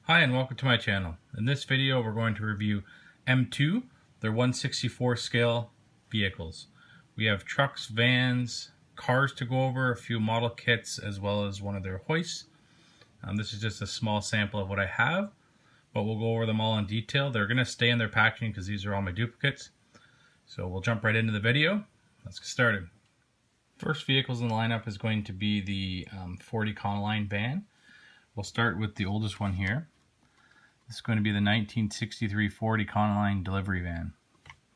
Hi and welcome to my channel. In this video we're going to review M2, their 1/64 scale vehicles. We have trucks, vans, cars to go over, a few model kits, as well as one of their hoists. This is just a small sample of what I have, but we'll go over them all in detail. They're going to stay in their packaging because these are all my duplicates. So we'll jump right into the video. Let's get started. First vehicles in the lineup is going to be the Ford Econoline van. We'll start with the oldest one here. This is going to be the 1963 Ford Econoline delivery van.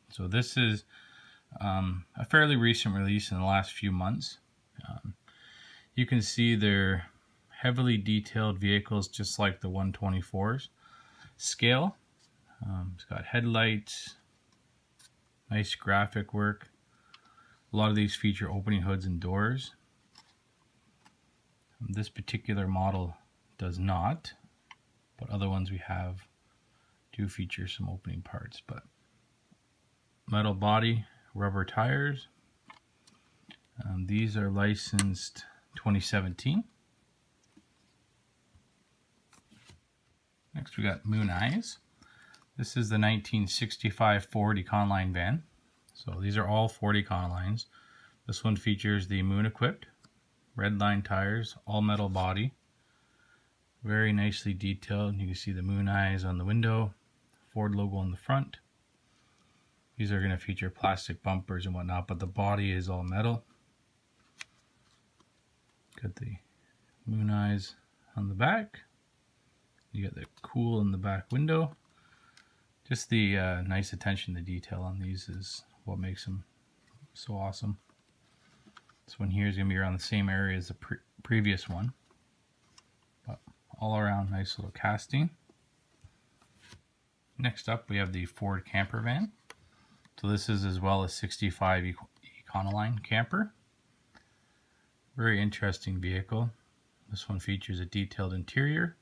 So this is a fairly recent release in the last few months. You can see they're heavily detailed vehicles just like the 124's scale. It's got headlights, nice graphic work. A lot of these feature opening hoods and doors. This particular model does not, but other ones we have do feature some opening parts. But metal body, rubber tires. These are licensed 2017. Next we got Moon Eyes. This is the 1965 Ford Econoline van. So these are all Ford Econolines. This one features the Moon equipped, red line tires, all metal body. Very nicely detailed. You can see the Moon Eyes on the window, Ford logo on the front. These are going to feature plastic bumpers and whatnot, but the body is all metal. Got the Moon Eyes on the back. You got the cool in the back window. Just the nice attention to detail on these is what makes them so awesome. This one here is going to be around the same area as the previous one. But all around nice little casting. Next up we have the Ford camper van. So this is as well as 65 Econoline camper. Very interesting vehicle. This one features a detailed interior.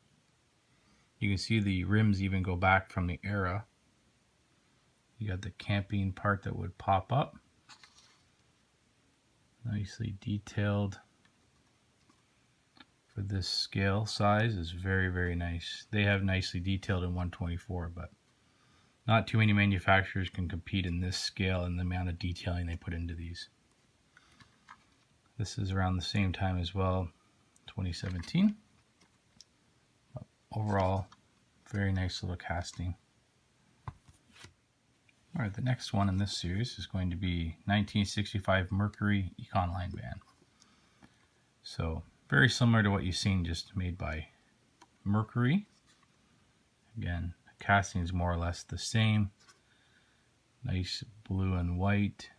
You can see the rims even go back from the era. You got the camping part that would pop up. Nicely detailed. For this scale size is very, very nice. They have nicely detailed in 124, but not too many manufacturers can compete in this scale and the amount of detailing they put into these. This is around the same time as well, 2017. But overall, very nice little casting. Alright, the next one in this series is going to be 1965 Mercury Econoline van. So very similar to what you've seen, just made by Mercury. Again, the casting is more or less the same. Nice blue and white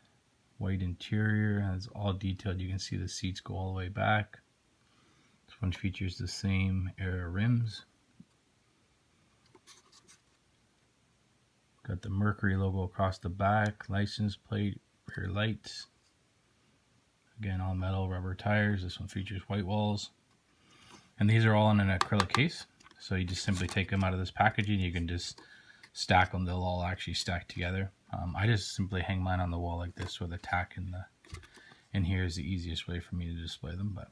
interior, and it's all detailed. You can see the seats go all the way back. This one features the same era rims. Got the Mercury logo across the back, license plate, rear lights. Again, all metal, rubber tires. This one features white walls. And these are all in an acrylic case. So you just simply take them out of this packaging. You can just stack them. They'll all actually stack together. I just simply hang mine on the wall like this with a tack in here is the easiest way for me to display them. But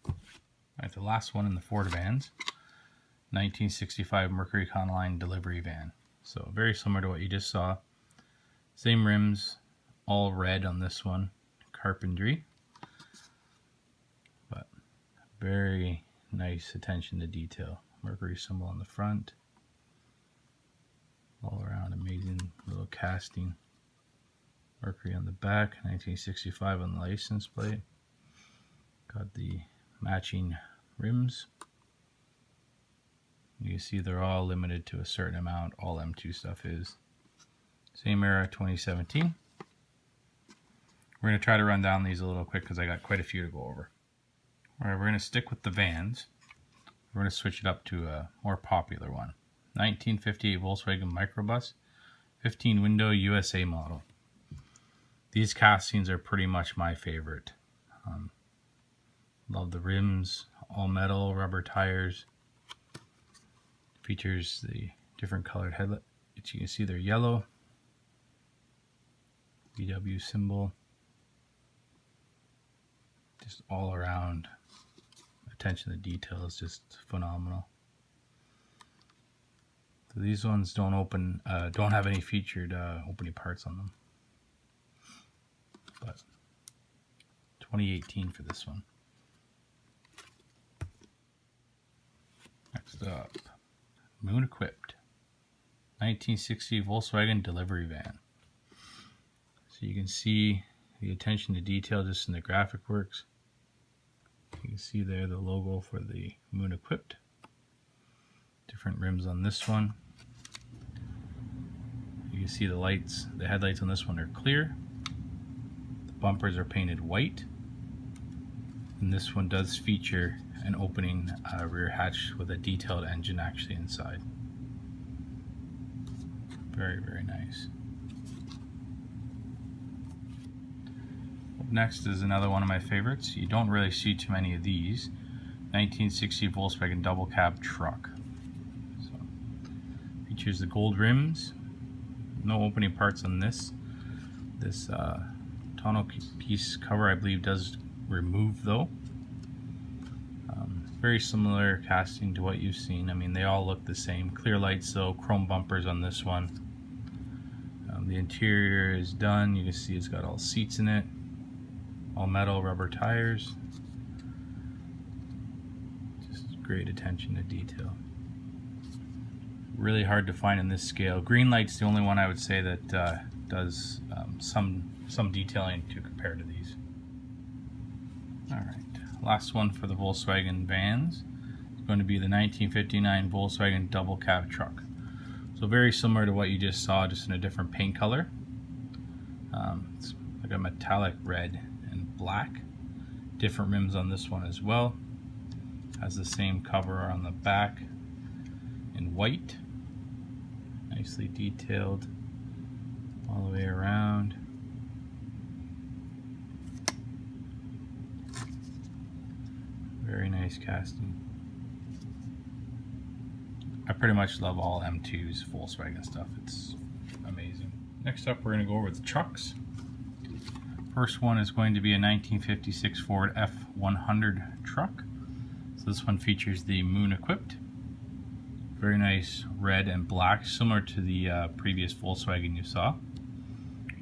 all right, the last one in the Ford vans. 1965 Mercury Econoline delivery van. So very similar to what you just saw. Same rims, all red on this one, carpentry. But very nice attention to detail. Mercury symbol on the front. All around amazing little casting. Mercury on the back, 1965 on the license plate. Got the matching rims. You can see they're all limited to a certain amount. All M2 stuff is. Same era, 2017. We're going to try to run down these a little quick because I got quite a few to go over. Alright, we're going to stick with the vans. We're going to switch it up to a more popular one. 1958 Volkswagen Microbus, 15 window USA model. These castings are pretty much my favorite. Love the rims, all metal, rubber tires. Features the different colored headlights. You can see they're yellow. VW symbol. Just all around attention to detail is just phenomenal. So these ones don't have any featured opening parts on them. But 2018 for this one. Next up, Moon Equipped 1960 Volkswagen delivery van. So you can see the attention to detail just in the graphic works. You can see there the logo for the Moon Equipped. Different rims on this one. You can see the lights, the headlights on this one are clear. The bumpers are painted white. And this one does feature an opening rear hatch with a detailed engine actually inside. Very, very nice. Up next is another one of my favorites. You don't really see too many of these. 1960 Volkswagen double cab truck. So, features the gold rims. No opening parts on this. This tonneau piece cover, I believe, does remove though. Very similar casting to what you've seen. I mean, they all look the same. Clear lights though, chrome bumpers on this one. The interior is done. You can see it's got all seats in it. All metal rubber tires. Just great attention to detail. Really hard to find in this scale. Green light's the only one I would say that does some detailing to compare to these. Alright, last one for the Volkswagen vans. It's going to be the 1959 Volkswagen double cab truck. So very similar to what you just saw, just in a different paint color. It's like a metallic red and black. Different rims on this one as well. Has the same cover on the back in white. Nicely detailed all the way around. Very nice casting. I pretty much love all M2's Volkswagen stuff. It's amazing. Next up, we're going to go over the trucks. First one is going to be a 1956 Ford F100 truck. So this one features the Moon Equipped. Very nice red and black, similar to the previous Volkswagen you saw.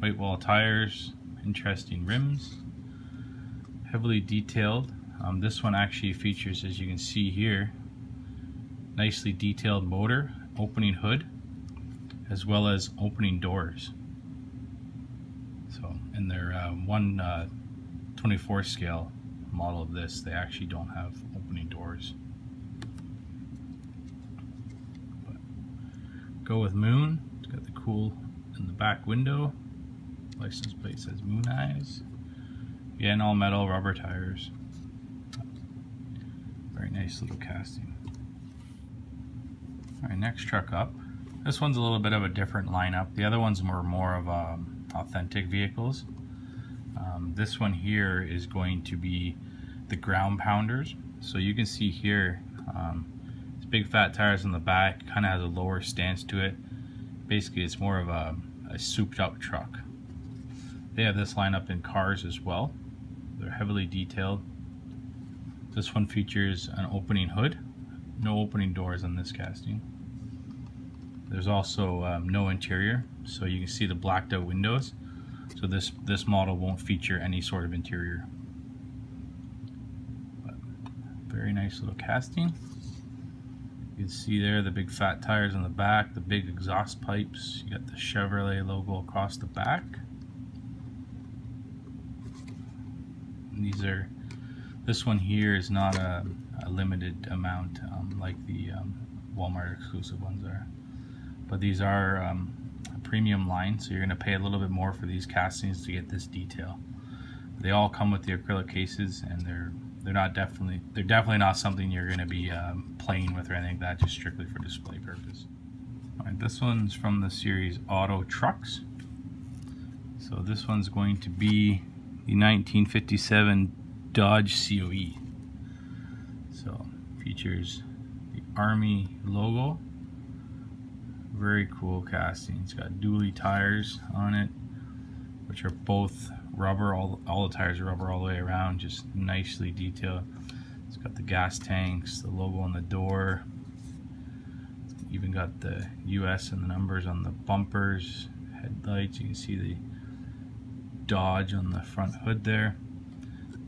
White wall tires, interesting rims, heavily detailed. This one actually features, as you can see here, nicely detailed motor, opening hood, as well as opening doors. So in their 1/24 scale model of this, they actually don't have opening doors. But go with Moon. It's got the cool in the back window. License plate says Moon Eyes. Again, all metal rubber tires. Very nice little casting. Alright, next truck up. This one's a little bit of a different lineup. The other ones were more of authentic vehicles. This one here is going to be the ground pounders. So you can see here, it's big fat tires on the back, kind of has a lower stance to it. Basically, it's more of a souped up truck. They have this lineup in cars as well. They're heavily detailed. This one features an opening hood, no opening doors on this casting. There's also no interior, so you can see the blacked out windows. So this model won't feature any sort of interior. But very nice little casting. You can see there the big fat tires on the back, the big exhaust pipes. You got the Chevrolet logo across the back. And this one here is not a limited amount like the Walmart exclusive ones are. But these are a premium line, so you're going to pay a little bit more for these castings to get this detail. They all come with the acrylic cases, and they're definitely not something you're going to be playing with or anything like that, just strictly for display purpose. Alright, this one's from the series Auto Trucks. So this one's going to be the 1957 Dodge COE. So features the Army logo. Very cool casting. It's got dually tires on it, which are both rubber. All the tires are rubber all the way around, just nicely detailed. It's got the gas tanks, the logo on the door. Even got the US and the numbers on the bumpers, headlights. You can see the Dodge on the front hood there.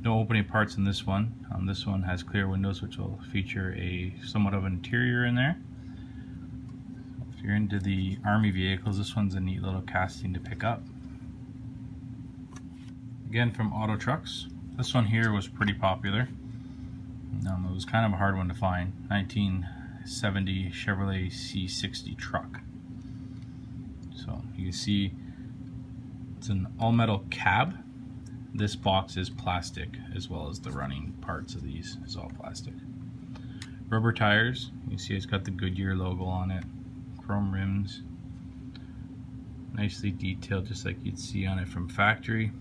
No opening parts in this one. This one has clear windows, which will feature a somewhat of an interior in there. If you're into the Army vehicles, this one's a neat little casting to pick up. Again, from Auto Trucks. This one here was pretty popular. It was kind of a hard one to find. 1970 Chevrolet C60 truck. So you can see it's an all-metal cab. This box is plastic, as well as the running parts of these is all plastic. Rubber tires. You can see it's got the Goodyear logo on it. Chrome rims. Nicely detailed, just like you'd see on it from factory.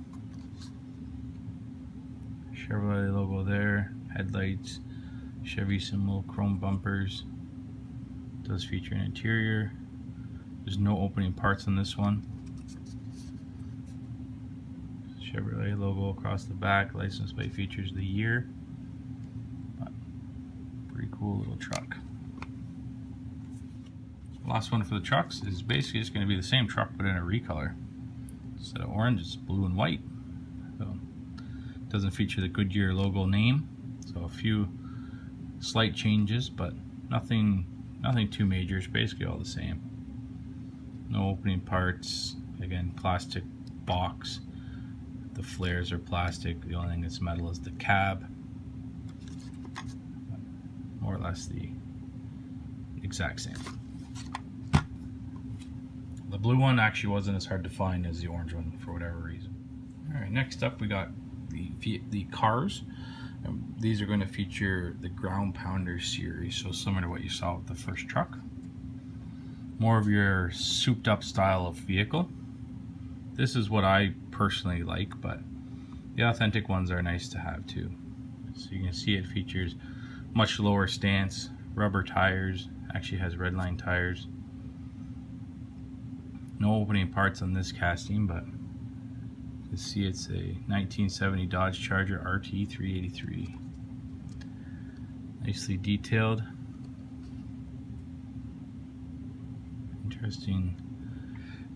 Chevrolet logo there. Headlights. Chevy symbol. Chrome bumpers. It does feature an interior. There's no opening parts on this one. Chevrolet logo across the back. License plate features the year. Pretty cool little truck. Last one for the trucks is basically just going to be the same truck but in a recolor. Instead of orange, it's blue and white. So it doesn't feature the Goodyear logo name. So a few slight changes, but nothing too major. It's basically all the same. No opening parts. Again, plastic box. The flares are plastic. The only thing that's metal is the cab. More or less the exact same. The blue one actually wasn't as hard to find as the orange one for whatever reason. Alright, next up we got the cars. These are going to feature the Ground Pounder series, so similar to what you saw with the first truck. More of your souped up style of vehicle. This is what I personally like, but the authentic ones are nice to have too. So you can see it features much lower stance, rubber tires, actually has redline tires. No opening parts on this casting, but you can see it's a 1970 Dodge Charger RT 383. Nicely detailed. Interesting.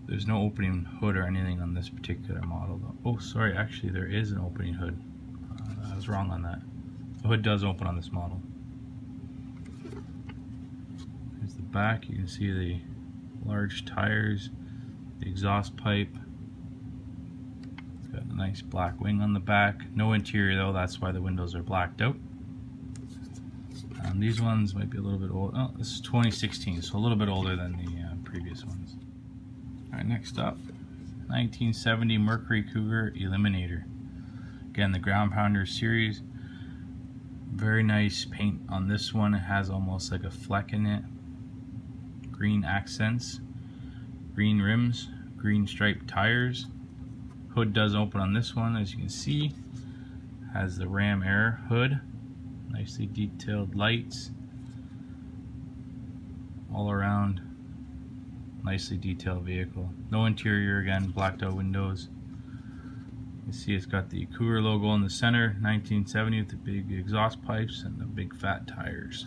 There's no opening hood or anything on this particular model though. Oh, sorry, actually there is an opening hood. I was wrong on that. The hood does open on this model. There's the back. You can see the large tires, the exhaust pipe. It's got a nice black wing on the back. No interior though, that's why the windows are blacked out. These ones might be a little bit old. Oh, this is 2016, so a little bit older than the previous ones. Alright, next up, 1970 Mercury Cougar Eliminator. Again, the Ground Pounder series. Very nice paint on this one. It has almost like a fleck in it. Green accents, green rims, green striped tires. Hood does open on this one, as you can see. Has the Ram Air hood. Nicely detailed lights. All around. Nicely detailed vehicle. No interior, again, blacked out windows. You see it's got the Cougar logo in the center, 1970 with the big exhaust pipes and the big fat tires.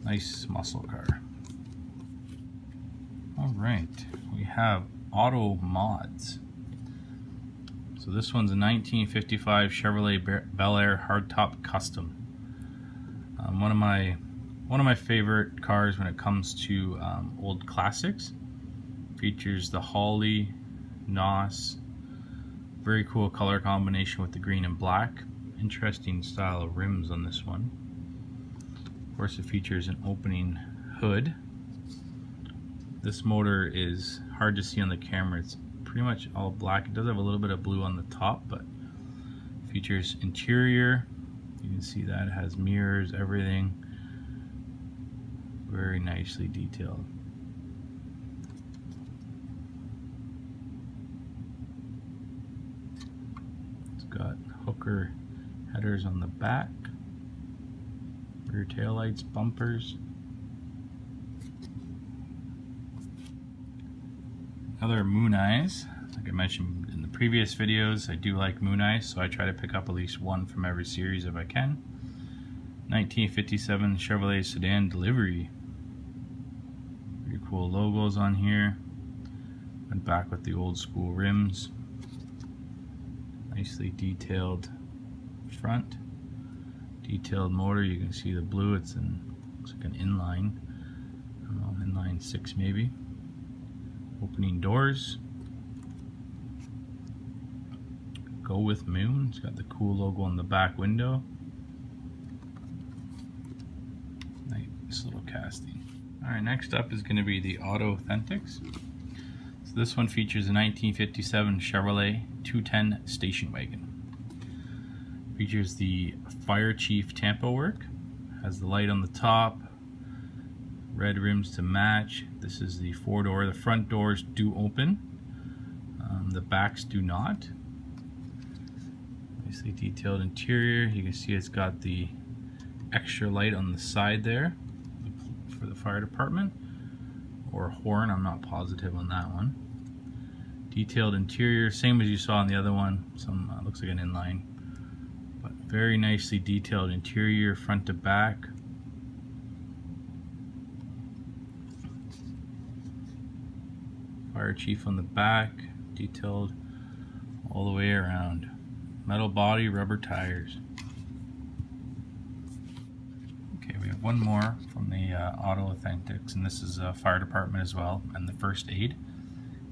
Nice muscle car. Alright, we have Auto Mods. So this one's a 1955 Chevrolet Bel Air Hardtop Custom. One of my favorite cars when it comes to old classics. Features the Holly, NOS. Very cool color combination with the green and black. Interesting style of rims on this one. Of course, it features an opening hood. This motor is hard to see on the camera. It's pretty much all black. It does have a little bit of blue on the top, but features interior. You can see that it has mirrors, everything. Very nicely detailed. It's got hooker headers on the back, rear taillights, bumpers. Another moon eyes, like I mentioned in the previous videos, I do like Moon Eyes, so I try to pick up at least one from every series if I can. 1957 Chevrolet sedan delivery. Pretty cool logos on here. Went back with the old school rims. Nicely detailed front. Detailed motor. You can see the blue. Looks like an inline. I don't know, inline 6 maybe. Opening doors. Go with Moon. It's got the cool logo on the back window. Nice little casting. Alright, next up is going to be the Auto Authentics. So this one features a 1957 Chevrolet 210 station wagon. Features the Fire Chief Tampo work. Has the light on the top. Red rims to match. This is the 4-door. The front doors do open. The backs do not. Nicely detailed interior. You can see it's got the extra light on the side there for the fire department, or a horn. I'm not positive on that one. Detailed interior, same as you saw on the other one. Some looks like an inline, but very nicely detailed interior, front to back. Fire Chief on the back, detailed all the way around. Metal body, rubber tires. Okay, we have one more from the Auto Authentics, and this is a fire department as well, and the first aid.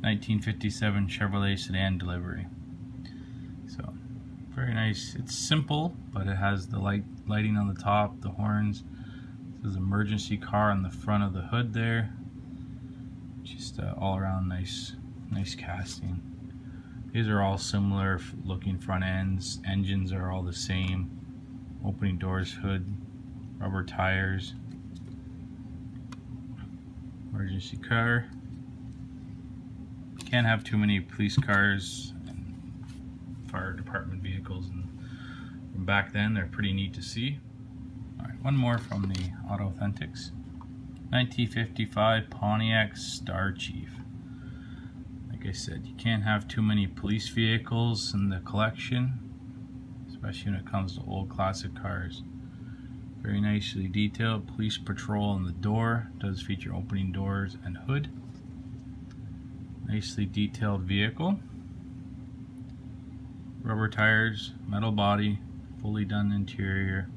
1957 Chevrolet sedan delivery. So, very nice. It's simple, but it has the lighting on the top, the horns. This is emergency car on the front of the hood there. Just all around nice casting. These are all similar looking front ends. Engines are all the same. Opening doors, hood, rubber tires. Emergency car. Can't have too many police cars and fire department vehicles, and from back then they're pretty neat to see. Alright, one more from the Auto Authentics. 1955 Pontiac Star Chief. Like I said, you can't have too many police vehicles in the collection, especially when it comes to old classic cars. Very nicely detailed. Police patrol on the door. Does feature opening doors and hood. Nicely detailed vehicle. Rubber tires, metal body, fully done interior.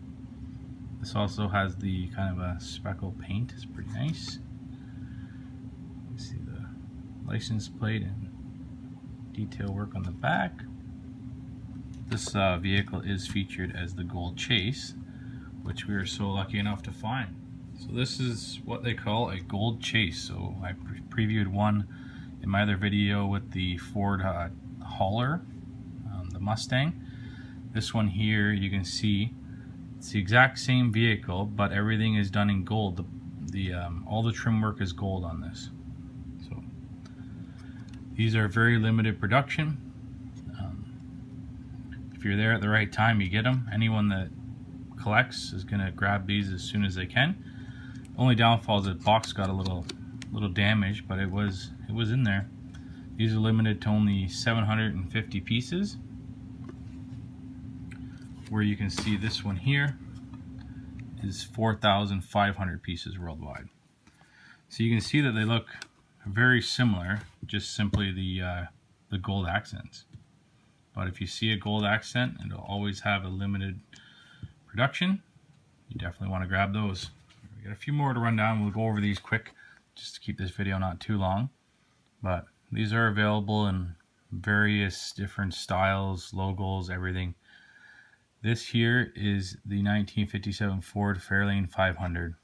This also has the kind of a speckle paint. It's pretty nice. You see the license plate and detail work on the back. This vehicle is featured as the Gold Chase, which we were so lucky enough to find. So this is what they call a Gold Chase. So I previewed one in my other video with the Ford Hauler, the Mustang. This one here, you can see it's the exact same vehicle, but everything is done in gold. All the trim work is gold on this. So these are very limited production. If you're there at the right time, you get them. Anyone that collects is going to grab these as soon as they can. Only downfall is the box got a little damaged, but it was in there. These are limited to only 750 pieces. Where you can see this one here is 4,500 pieces worldwide. So you can see that they look very similar, just simply the gold accents. But if you see a gold accent, it'll always have a limited production. You definitely want to grab those. We got a few more to run down. We'll go over these quick just to keep this video not too long. But these are available in various different styles, logos, everything. This here is the 1957 Ford Fairlane 500.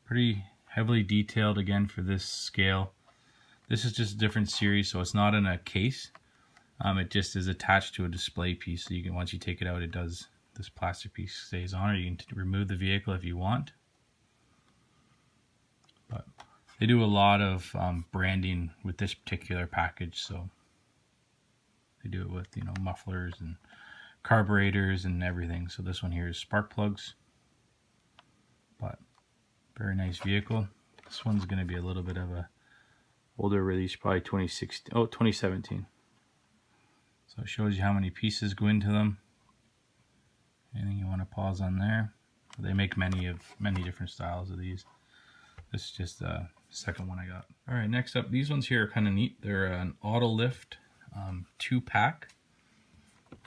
Pretty heavily detailed again for this scale. This is just a different series, so it's not in a case. It just is attached to a display piece. So you can, once you take it out, it does, this plastic piece stays on, or you can remove the vehicle if you want. But they do a lot of branding with this particular package, so they do it with, you know, mufflers and carburetors and everything. So this one here is spark plugs, but very nice vehicle. This one's going to be a little bit of a older release, probably 2017. So it shows you how many pieces go into them. Anything you want to pause on there. They make many different styles of these. This is just the second one I got. All right, next up, these ones here are kind of neat. They're an auto lift 2-pack.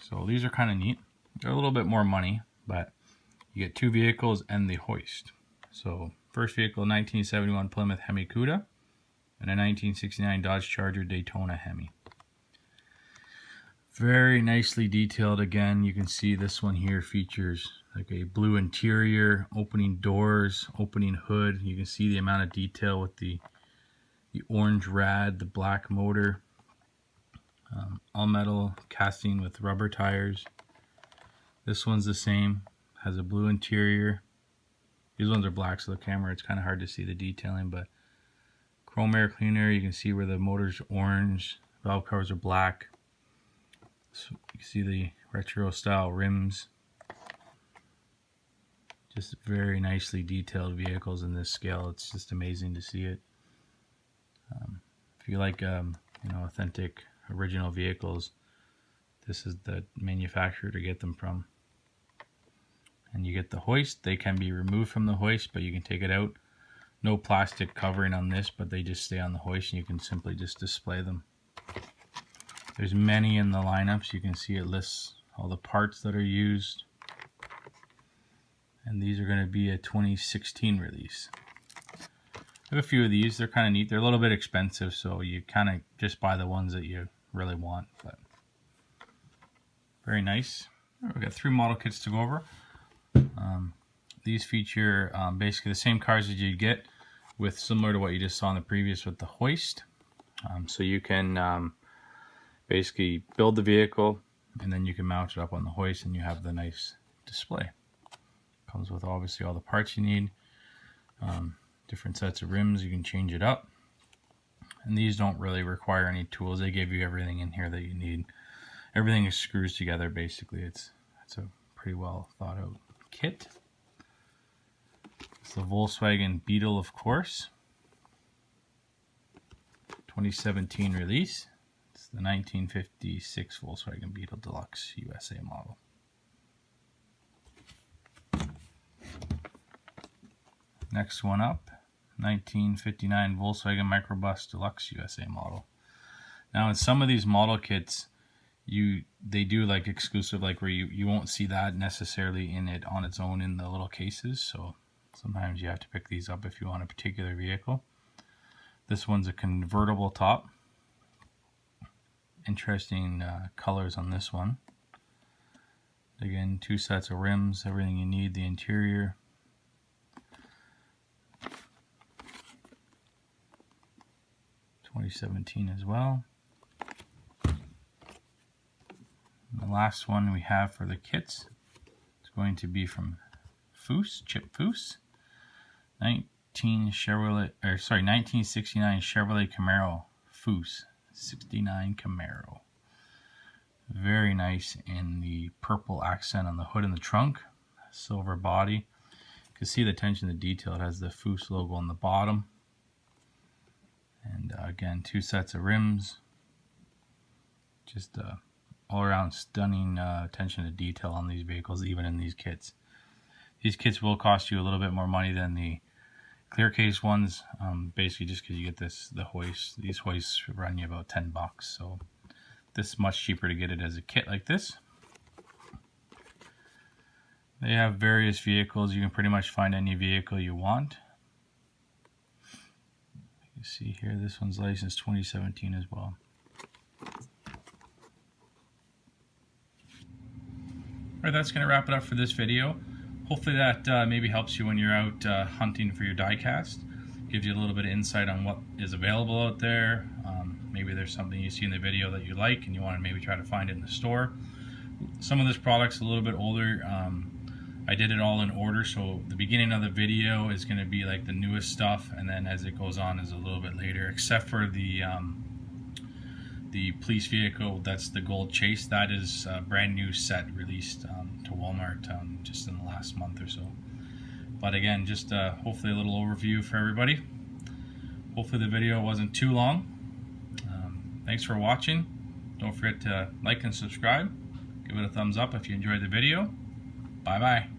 So these are kind of neat. They're a little bit more money, but you get 2 vehicles and the hoist. So first vehicle, 1971 Plymouth Hemi Cuda and a 1969 Dodge Charger Daytona Hemi. Very nicely detailed. Again, you can see this one here features like a blue interior, opening doors, opening hood. You can see the amount of detail with the orange rad, the black motor, all metal casting with rubber tires. This one's the same, has a blue interior. These ones are black, so the camera, it's kind of hard to see the detailing, but chrome air cleaner, you can see where the motor's orange, valve covers are black. So you can see the retro style rims. Just very nicely detailed vehicles in this scale. It's just amazing to see it. If you like authentic original vehicles, this is the manufacturer to get them from. And you get the hoist. They can be removed from the hoist, but you can take it out. No plastic covering on this, but they just stay on the hoist and you can simply just display them. There's many in the lineups. You can see it lists all the parts that are used. And these are going to be a 2016 release. I have a few of these. They're kind of neat. They're a little bit expensive, so you kind of just buy the ones that you really want. But very nice. We've got 3 model kits to go over. These feature basically the same cars that you get, with similar to what you just saw in the previous with the hoist. So you can basically build the vehicle and then you can mount it up on the hoist and you have the nice display. Comes with obviously all the parts you need, different sets of rims, you can change it up. And these don't really require any tools. They give you everything in here that you need. Everything is screws together basically. It's a pretty well thought out kit. It's the Volkswagen Beetle, of course. 2017 release. It's the 1956 Volkswagen Beetle Deluxe USA model. Next one up, 1959 Volkswagen Microbus Deluxe USA model. Now in some of these model kits, they do like exclusive, like where you won't see that necessarily in it on its own in the little cases. So sometimes you have to pick these up if you want a particular vehicle. This one's a convertible top. Interesting colors on this one. Again, 2 sets of rims, everything you need, the interior. (2017) as well. And the last one we have for the kits is going to be from Chip Foose. 1969 Chevrolet Camaro Foose 69 Camaro. Very nice in the purple accent on the hood and the trunk. Silver body. You can see the attention to detail. It has the Foose logo on the bottom. And again, 2 sets of rims. Just all around stunning attention to detail on these vehicles, even in these kits. These kits will cost you a little bit more money than the clear case ones, basically just because you get the hoist. These hoists run you about $10, so this is much cheaper to get it as a kit like this. They have various vehicles. You can pretty much find any vehicle you want. You see here, this one's licensed 2017 as well. Alright, that's going to wrap it up for this video. Hopefully that maybe helps you when you're out hunting for your diecast. Gives you a little bit of insight on what is available out there. Maybe there's something you see in the video that you like and you want to maybe try to find it in the store. Some of this product's a little bit older. I did it all in order, so the beginning of the video is going to be like the newest stuff, and then as it goes on is a little bit later, except for the police vehicle. That's the Gold Chase. That is a brand new set released to Walmart just in the last month or so. But again, just hopefully a little overview for everybody. Hopefully the video wasn't too long. Thanks for watching. Don't forget to like and subscribe. Give it a thumbs up if you enjoyed the video. Bye bye.